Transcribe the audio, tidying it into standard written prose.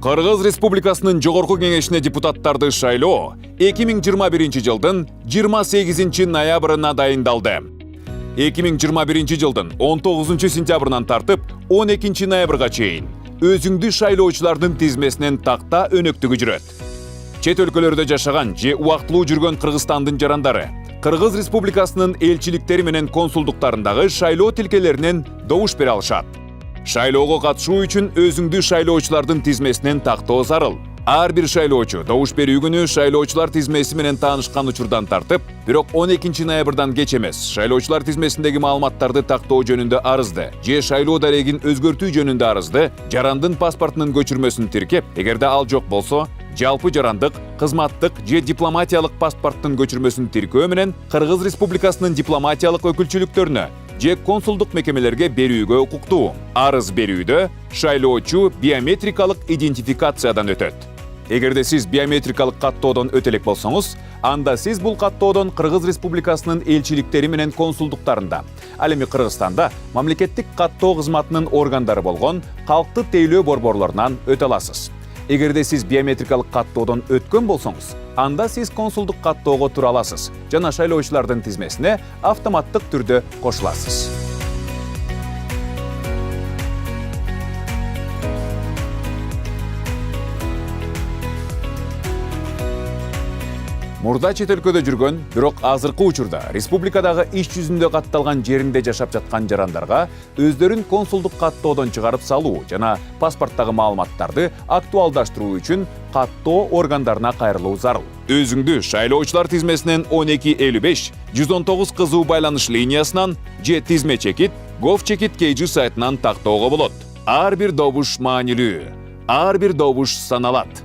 Кыргыз Республикасынын Жогорку Кеңешине депутаттарды шайлоо 2021 жылдын 28 ноябрына дайындалды. 2021 жылдын 19 сентябрынан тартып 12 ноябрга чейин өзүңдү шайлоочулардын тизмесинен такта өнөктүгү жүрөт. Чет өлкөлөрдө жашаган же убактылуу жүргөн Кыргызстандын жарандары Кыргыз Республикасынын элчиликтери менен консулдуктарындагы шайлоо тилкелеринен добуш бере алышат. Шайлоого катышуу үчүн өзүңдү шайлоочулардын тизмесинен тактоо зарыл. Ар бир шайлоочу добуш берүү күнү шайлоочулар тизмеси менен таанышкан учурдан тартып, бирок 12 ноябрдан кеч эмес шайлоочулар тизмесиндеги маалыматтарды тактоо жөнүндө арызды же шайлоо дарегин өзгөртүү жөнүндө арызды жарандын паспортунун көчүрмөсүн тиркеп, эгерде ал жок болсо, жалпы жарандык, кызматтык же дипломатиялык паспорттун көчүрмөсүн тиркөө менен Кыргыз Республикасынын дипломатиялык өкүлчүлүктөрүнө же консулдук мекемелерге берүүгө укуктуу. Арыз берүүдө шайлоочу биометрикалык идентификациядан өтөт. Эгерде сиз биометрикалык каттоодон өтө элек болсоңуз, анда сиз бул каттоодон Кыргыз Республикасынын элчиликтери менен консулдуктарында, ал эми Кыргызстанда мамлекеттик каттоо кызматынын органдары болгон калктык тейлөө борборлорунан өтө аласыз. Эгерде сиз биометрикалык каттоодон өткөн болсоңуз, анда сиз консулдук каттоого тура аласыз жана шайлоочулардын тизмесине автоматтык түрдө кошуласыз. Мурда чет өлкөдө жүргөн, бирок азыркы учурда республикадагы иш жүзүндө катталган жеринде жашап жаткан жарандарга өздөрүн консулдук каттоодон чыгарып салуу жана паспорттагы маалыматтарды актуалдаштыруу үчүн каттоо органдарына кайрылуу зарыл. Өзүңдү шайлоочулар тизмесинен 1255 119 кызуу байланыш линиясынан же тизме чекит gov.chekit KG сайтынан тактоого болот. Ар бир добуш маанилүү, ар бир добуш саналат.